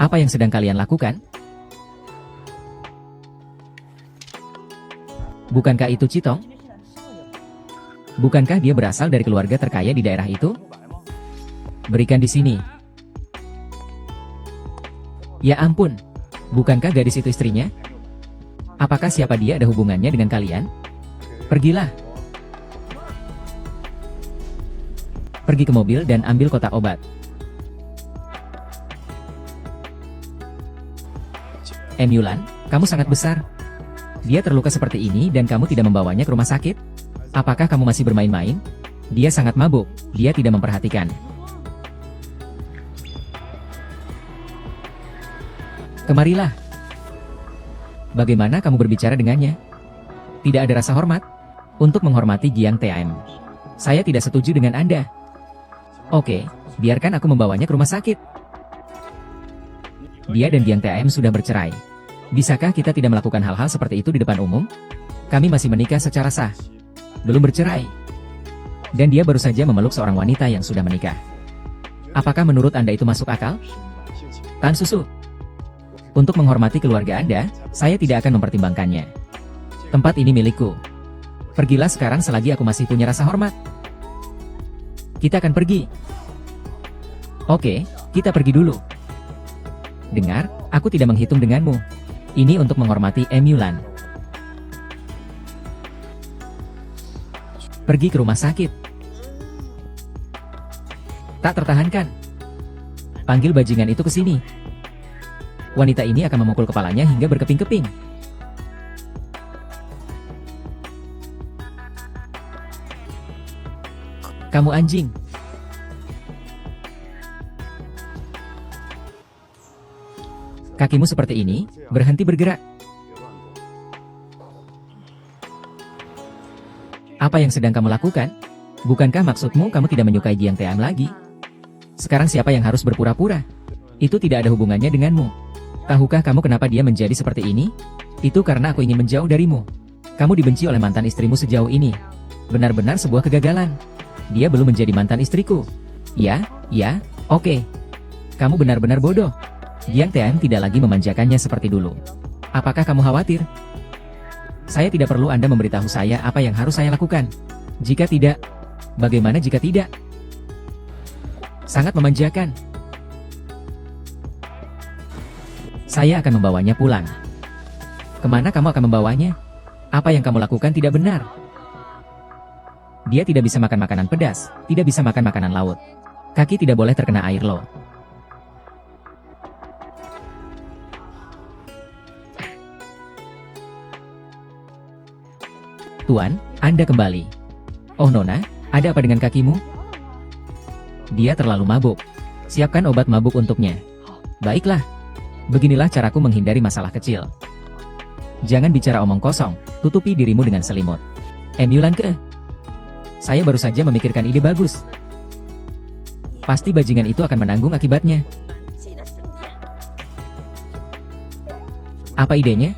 Apa yang sedang kalian lakukan? Bukankah itu Citong? Bukankah dia berasal dari keluarga terkaya di daerah itu? Berikan di sini. Ya ampun, bukankah gadis itu istrinya? Apakah siapa dia ada hubungannya dengan kalian? Pergilah. Pergi ke mobil dan ambil kotak obat. Emulan, kamu sangat besar. Dia terluka seperti ini dan kamu tidak membawanya ke rumah sakit? Apakah kamu masih bermain-main? Dia sangat mabuk, dia tidak memperhatikan. Kemarilah. Bagaimana kamu berbicara dengannya? Tidak ada rasa hormat? Untuk menghormati Giang TM. Saya tidak setuju dengan Anda. Oke, biarkan aku membawanya ke rumah sakit. Dia dan Giang TM sudah bercerai. Bisakah kita tidak melakukan hal-hal seperti itu di depan umum? Kami masih menikah secara sah. Belum bercerai. Dan dia baru saja memeluk seorang wanita yang sudah menikah. Apakah menurut Anda itu masuk akal? Tan Susu. Untuk menghormati keluarga Anda, saya tidak akan mempertimbangkannya. Tempat ini milikku. Pergilah sekarang selagi aku masih punya rasa hormat. Kita akan pergi. Oke, kita pergi dulu. Dengar, aku tidak menghitung denganmu. Ini untuk menghormati Emulan. Pergi ke rumah sakit. Tak tertahankan. Panggil bajingan itu ke sini. Wanita ini akan memukul kepalanya hingga berkeping-keping. Kamu anjing. Kakimu seperti ini, berhenti bergerak. Apa yang sedang kamu lakukan? Bukankah maksudmu kamu tidak menyukai Giang Team lagi? Sekarang siapa yang harus berpura-pura? Itu tidak ada hubungannya denganmu. Tahukah kamu kenapa dia menjadi seperti ini? Itu karena aku ingin menjauh darimu. Kamu dibenci oleh mantan istrimu sejauh ini. Benar-benar sebuah kegagalan. Dia belum menjadi mantan istriku. Ya, oke. Kamu benar-benar bodoh. Giang TM tidak lagi memanjakannya seperti dulu. Apakah kamu khawatir? Saya tidak perlu Anda memberitahu saya apa yang harus saya lakukan. Jika tidak, bagaimana jika tidak? Sangat memanjakan. Saya akan membawanya pulang. Kemana kamu akan membawanya? Apa yang kamu lakukan tidak benar. Dia tidak bisa makan makanan pedas, tidak bisa makan makanan laut. Kaki tidak boleh terkena air loh. Tuan, Anda kembali. Oh Nona, ada apa dengan kakimu? Dia terlalu mabuk. Siapkan obat mabuk untuknya. Baiklah. Beginilah caraku menghindari masalah kecil. Jangan bicara omong kosong, tutupi dirimu dengan selimut. Emulan ke? Saya baru saja memikirkan ide bagus. Pasti bajingan itu akan menanggung akibatnya. Apa idenya?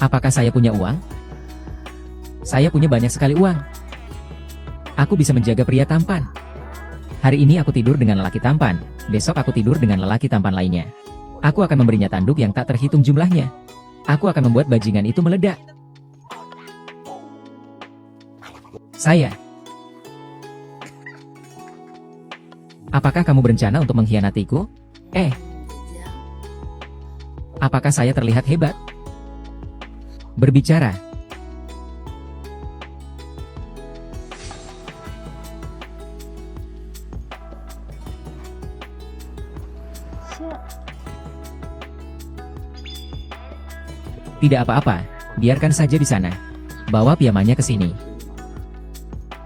Apakah saya punya uang? Saya punya banyak sekali uang. Aku bisa menjaga pria tampan. Hari ini aku tidur dengan lelaki tampan, besok aku tidur dengan lelaki tampan lainnya. Aku akan memberinya tanduk yang tak terhitung jumlahnya. Aku akan membuat bajingan itu meledak. Saya. Apakah kamu berencana untuk mengkhianatiku? Apakah saya terlihat hebat? Berbicara. Tidak apa-apa, biarkan saja di sana. Bawa piyamanya ke sini.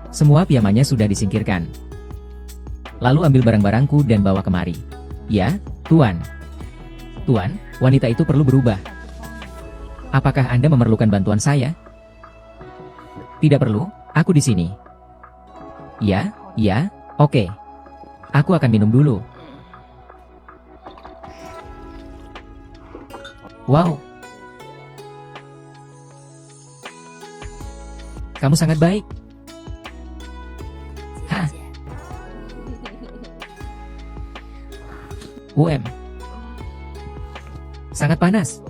Semua piyamanya sudah disingkirkan. Lalu ambil barang-barangku dan bawa kemari. Ya, Tuan. Tuan, wanita itu perlu berubah. Apakah Anda memerlukan bantuan saya? Tidak perlu, aku di sini. Ya, oke. Aku akan minum dulu. Wow. Kamu sangat baik. Hah? Sangat panas.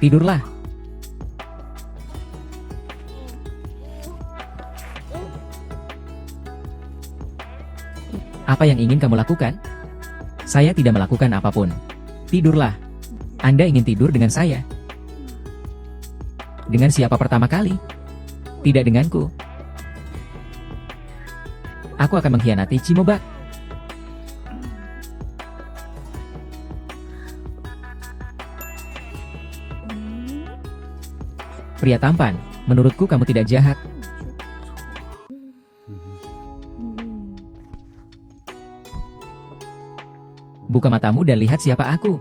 Tidurlah. Apa yang ingin kamu lakukan? Saya tidak melakukan apapun. Tidurlah. Anda ingin tidur dengan saya? Dengan siapa pertama kali? Tidak denganku. Aku akan mengkhianati Cimobak. Pria tampan, menurutku kamu tidak jahat. Buka matamu dan lihat siapa aku.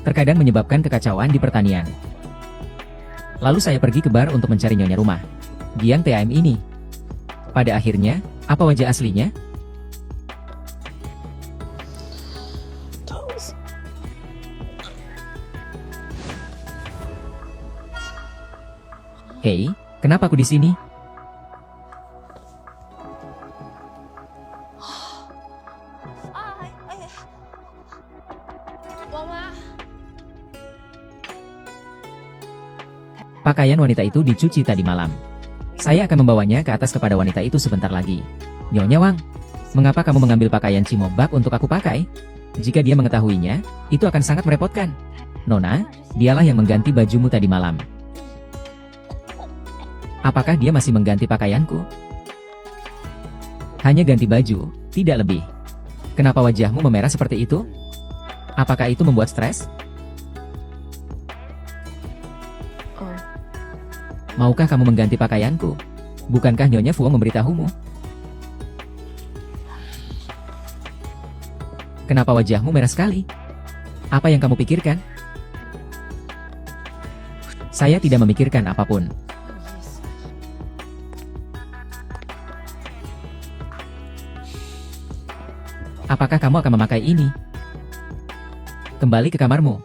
Terkadang menyebabkan kekacauan di pertanian. Lalu saya pergi ke bar untuk mencari nyonya rumah. Giang TAM ini. Pada akhirnya, apa wajah aslinya? Hei, kenapa aku di sini? Pakaian wanita itu dicuci tadi malam. Saya akan membawanya ke atas kepada wanita itu sebentar lagi. Nyonya Wang, mengapa kamu mengambil pakaian Cimobak untuk aku pakai? Jika dia mengetahuinya, itu akan sangat merepotkan. Nona, dialah yang mengganti bajumu tadi malam. Apakah dia masih mengganti pakaianku? Hanya ganti baju, tidak lebih. Kenapa wajahmu memerah seperti itu? Apakah itu membuat stres? Maukah kamu mengganti pakaianku? Bukankah Nyonya Fuang memberitahumu? Kenapa wajahmu merah sekali? Apa yang kamu pikirkan? Saya tidak memikirkan apapun. Apakah kamu akan memakai ini? Kembali ke kamarmu.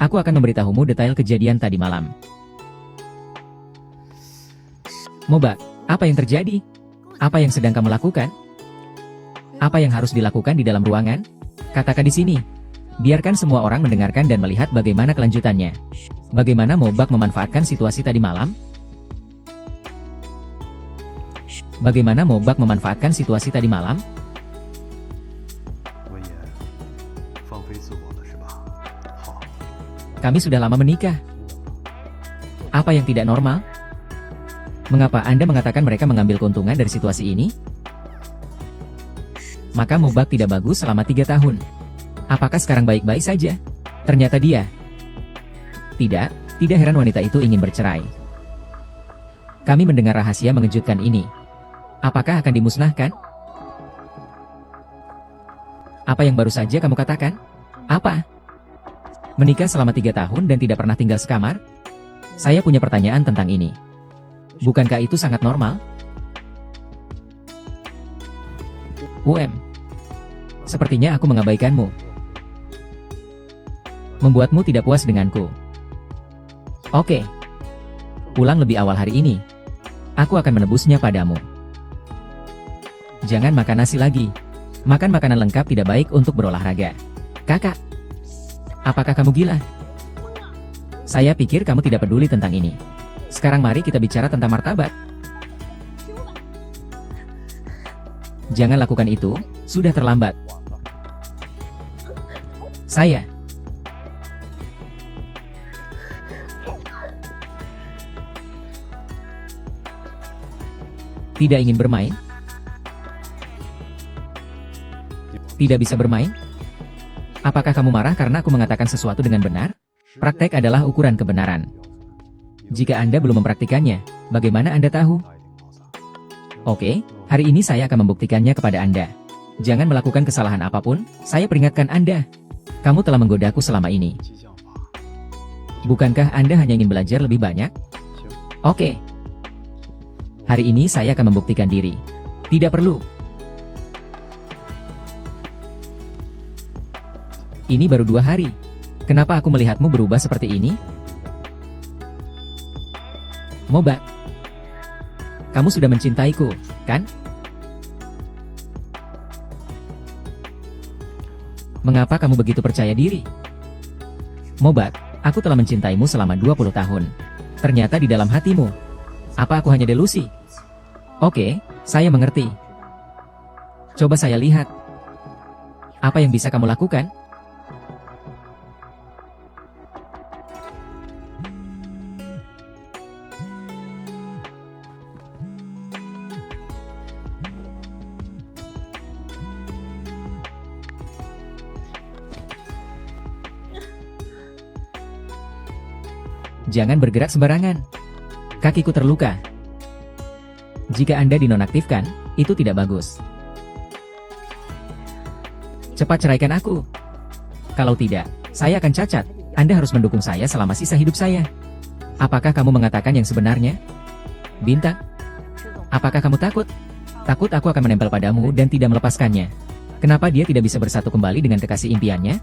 Aku akan memberitahumu detail kejadian tadi malam. Mobak, apa yang terjadi? Apa yang sedang kamu lakukan? Apa yang harus dilakukan di dalam ruangan? Katakan di sini. Biarkan semua orang mendengarkan dan melihat bagaimana kelanjutannya. Bagaimana Mobak memanfaatkan situasi tadi malam? Bagaimana Mobak memanfaatkan situasi tadi malam? Kami sudah lama menikah. Apa yang tidak normal? Mengapa Anda mengatakan mereka mengambil keuntungan dari situasi ini? Maka Mobak tidak bagus selama 3 tahun. Apakah sekarang baik-baik saja? Ternyata dia. Tidak heran wanita itu ingin bercerai. Kami mendengar rahasia mengejutkan ini. Apakah akan dimusnahkan? Apa yang baru saja kamu katakan? Apa? Menikah selama 3 tahun dan tidak pernah tinggal sekamar? Saya punya pertanyaan tentang ini. Bukankah itu sangat normal? Sepertinya aku mengabaikanmu. Membuatmu tidak puas denganku. Oke. Pulang lebih awal hari ini. Aku akan menebusnya padamu. Jangan makan nasi lagi. Makan makanan lengkap tidak baik untuk berolahraga. Kakak, apakah kamu gila? Saya pikir kamu tidak peduli tentang ini. Sekarang mari kita bicara tentang martabat. Jangan lakukan itu, sudah terlambat. Saya tidak ingin bermain. Tidak bisa bermain? Apakah kamu marah karena aku mengatakan sesuatu dengan benar? Praktek adalah ukuran kebenaran. Jika Anda belum mempraktikannya, bagaimana Anda tahu? Oke, hari ini saya akan membuktikannya kepada Anda. Jangan melakukan kesalahan apapun, saya peringatkan Anda. Kamu telah menggodaku selama ini. Bukankah Anda hanya ingin belajar lebih banyak? Oke. Hari ini saya akan membuktikan diri. Tidak perlu. Ini baru 2 hari. Kenapa aku melihatmu berubah seperti ini? Mobak. Kamu sudah mencintaiku, kan? Mengapa kamu begitu percaya diri? Mobak, aku telah mencintaimu selama 20 tahun. Ternyata di dalam hatimu. Apa aku hanya delusi? Oke, saya mengerti. Coba saya lihat. Apa yang bisa kamu lakukan? Jangan bergerak sembarangan. Kakiku terluka. Jika Anda dinonaktifkan, itu tidak bagus. Cepat ceraikan aku. Kalau tidak, saya akan cacat. Anda harus mendukung saya selama sisa hidup saya. Apakah kamu mengatakan yang sebenarnya? Bintang? Apakah kamu takut? Takut aku akan menempel padamu dan tidak melepaskannya. Kenapa dia tidak bisa bersatu kembali dengan kekasih impiannya?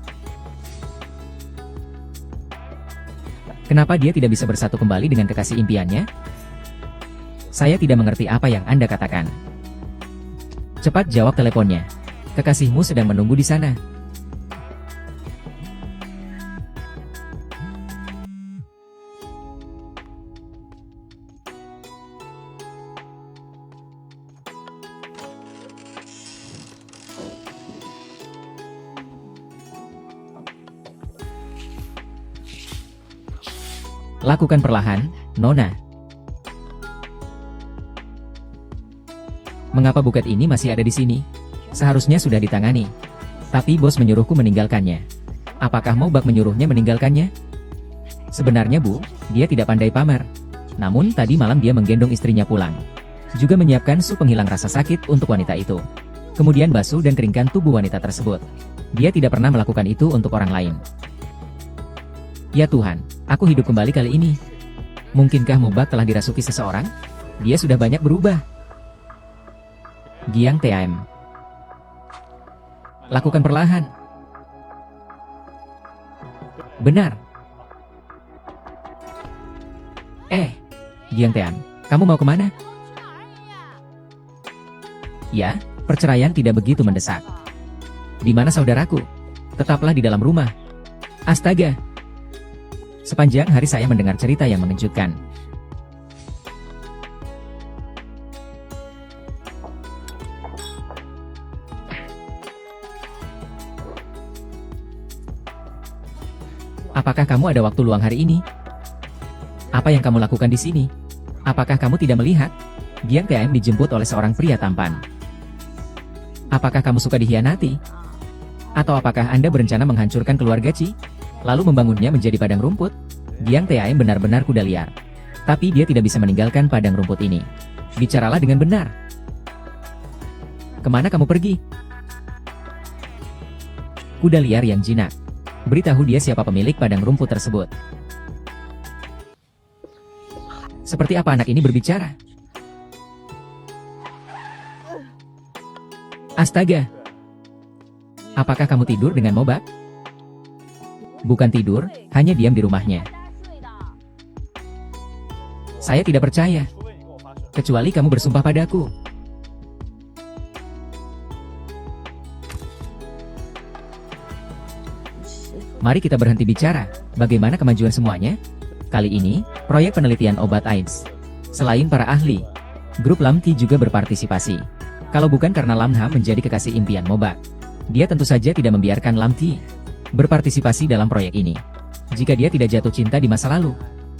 Kenapa dia tidak bisa bersatu kembali dengan kekasih impiannya? Saya tidak mengerti apa yang Anda katakan. Cepat jawab teleponnya. Kekasihmu sedang menunggu di sana. Lakukan perlahan, Nona. Mengapa buket ini masih ada di sini? Seharusnya sudah ditangani. Tapi bos menyuruhku meninggalkannya. Apakah Mobak menyuruhnya meninggalkannya? Sebenarnya Bu, dia tidak pandai pamer. Namun tadi malam dia menggendong istrinya pulang. Juga menyiapkan sup penghilang rasa sakit untuk wanita itu. Kemudian basuh dan keringkan tubuh wanita tersebut. Dia tidak pernah melakukan itu untuk orang lain. Ya Tuhan, aku hidup kembali kali ini. Mungkinkah Mobak telah dirasuki seseorang? Dia sudah banyak berubah. Giang TM. Lakukan perlahan. Benar. Giang TM, kamu mau kemana? Ya, perceraian tidak begitu mendesak. Di mana saudaraku? Tetaplah di dalam rumah. Astaga. Sepanjang hari saya mendengar cerita yang mengejutkan. Apakah kamu ada waktu luang hari ini? Apa yang kamu lakukan di sini? Apakah kamu tidak melihat? Giang TM dijemput oleh seorang pria tampan. Apakah kamu suka dikhianati? Atau apakah Anda berencana menghancurkan keluarga Ci? Lalu membangunnya menjadi padang rumput? Giang TM benar-benar kuda liar. Tapi dia tidak bisa meninggalkan padang rumput ini. Bicaralah dengan benar. Kemana kamu pergi? Kuda liar yang jinak. Beritahu dia siapa pemilik padang rumput tersebut. Seperti apa anak ini berbicara? Astaga. Apakah kamu tidur dengan Mobak? Bukan tidur, hanya diam di rumahnya. Saya tidak percaya. Kecuali kamu bersumpah padaku. Mari kita berhenti bicara. Bagaimana kemajuan semuanya? Kali ini, proyek penelitian obat AIDS. Selain para ahli, grup Lamti juga berpartisipasi. Kalau bukan karena Lamha menjadi kekasih impian Mobak, dia tentu saja tidak membiarkan Lamti berpartisipasi dalam proyek ini. Jika dia tidak jatuh cinta di masa lalu.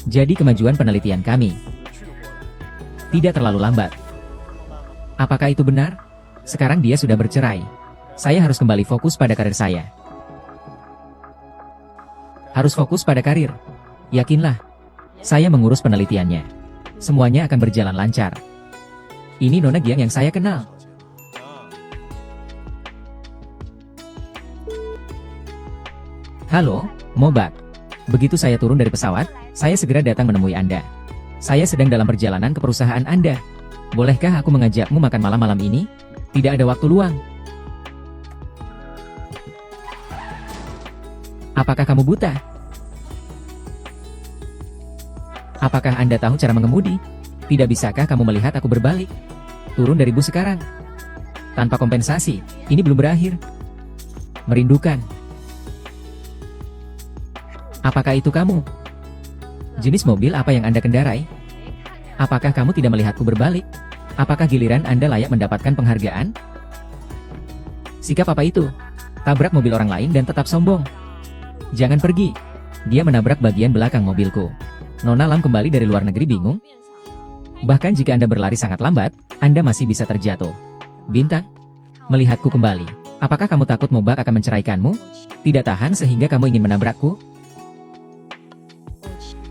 Jadi kemajuan penelitian kami tidak terlalu lambat. Apakah itu benar? Sekarang dia sudah bercerai. Saya harus kembali fokus pada karir saya. Harus fokus pada karir. Yakinlah. Saya mengurus penelitiannya. Semuanya akan berjalan lancar. Ini Nona Giang yang saya kenal. Halo, Mobak. Begitu saya turun dari pesawat, saya segera datang menemui Anda. Saya sedang dalam perjalanan ke perusahaan Anda. Bolehkah aku mengajakmu makan malam-malam ini? Tidak ada waktu luang. Apakah kamu buta? Apakah Anda tahu cara mengemudi? Tidak bisakah kamu melihat aku berbalik? Turun dari bus sekarang. Tanpa kompensasi, ini belum berakhir. Merindukan. Apakah itu kamu? Jenis mobil apa yang Anda kendarai? Apakah kamu tidak melihatku berbalik? Apakah giliran Anda layak mendapatkan penghargaan? Sikap apa itu? Tabrak mobil orang lain dan tetap sombong. Jangan pergi. Dia menabrak bagian belakang mobilku. Nona Lam kembali dari luar negeri bingung. Bahkan jika Anda berlari sangat lambat, Anda masih bisa terjatuh. Bintang, melihatku kembali. Apakah kamu takut Mobak akan menceraikanmu? Tidak tahan sehingga kamu ingin menabrakku?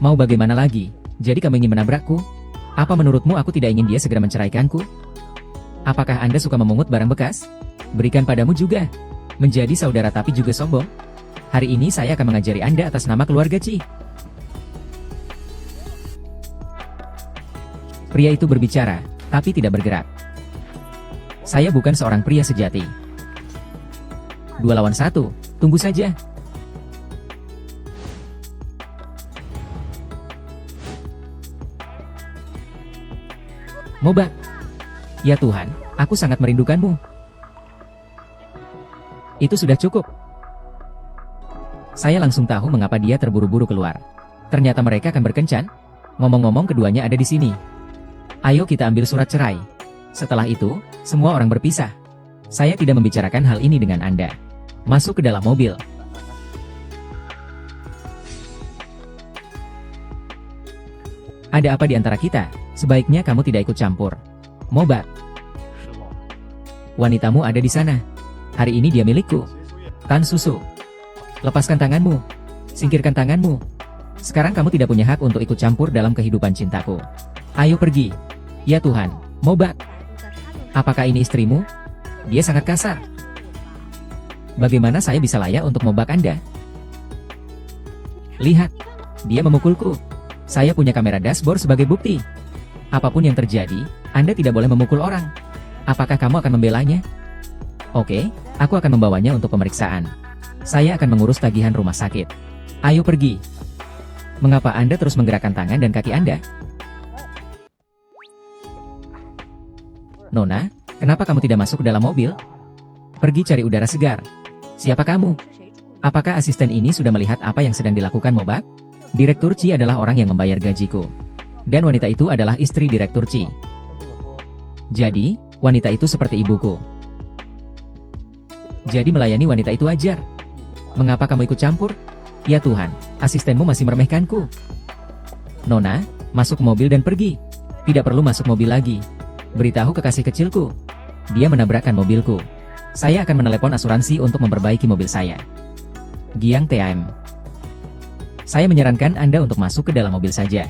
Mau bagaimana lagi? Jadi kamu ingin menabrakku? Apa menurutmu aku tidak ingin dia segera menceraikanku? Apakah Anda suka memungut barang bekas? Berikan padamu juga. Menjadi saudara tapi juga sombong. Hari ini saya akan mengajari Anda atas nama keluarga Ci. Pria itu berbicara, tapi tidak bergerak. Saya bukan seorang pria sejati. 2 lawan 1, tunggu saja. Mobak. Ya Tuhan, aku sangat merindukanmu. Itu sudah cukup. Saya langsung tahu mengapa dia terburu-buru keluar. Ternyata mereka akan berkencan. Ngomong-ngomong keduanya ada di sini. Ayo kita ambil surat cerai. Setelah itu, semua orang berpisah. Saya tidak membicarakan hal ini dengan Anda. Masuk ke dalam mobil. Ada apa di antara kita? Sebaiknya kamu tidak ikut campur. Mobak. Wanitamu ada di sana. Hari ini dia milikku. Tan Susu. Lepaskan tanganmu. Singkirkan tanganmu. Sekarang kamu tidak punya hak untuk ikut campur dalam kehidupan cintaku. Ayo pergi. Ya Tuhan, Mobak. Apakah ini istrimu? Dia sangat kasar. Bagaimana saya bisa layak untuk Mobak Anda? Lihat. Dia memukulku. Saya punya kamera dashboard sebagai bukti. Apapun yang terjadi, Anda tidak boleh memukul orang. Apakah kamu akan membelanya? Oke, aku akan membawanya untuk pemeriksaan. Saya akan mengurus tagihan rumah sakit. Ayo pergi. Mengapa Anda terus menggerakkan tangan dan kaki Anda? Nona, kenapa kamu tidak masuk ke dalam mobil? Pergi cari udara segar. Siapa kamu? Apakah asisten ini sudah melihat apa yang sedang dilakukan Mobak? Direktur Ci adalah orang yang membayar gajiku. Dan wanita itu adalah istri Direktur Ci. Jadi, wanita itu seperti ibuku. Jadi melayani wanita itu wajar. Mengapa kamu ikut campur? Ya Tuhan, asistenmu masih meremehkanku. Nona, masuk mobil dan pergi. Tidak perlu masuk mobil lagi. Beritahu kekasih kecilku. Dia menabrakkan mobilku. Saya akan menelepon asuransi untuk memperbaiki mobil saya. Giang TM. Saya menyarankan Anda untuk masuk ke dalam mobil saja.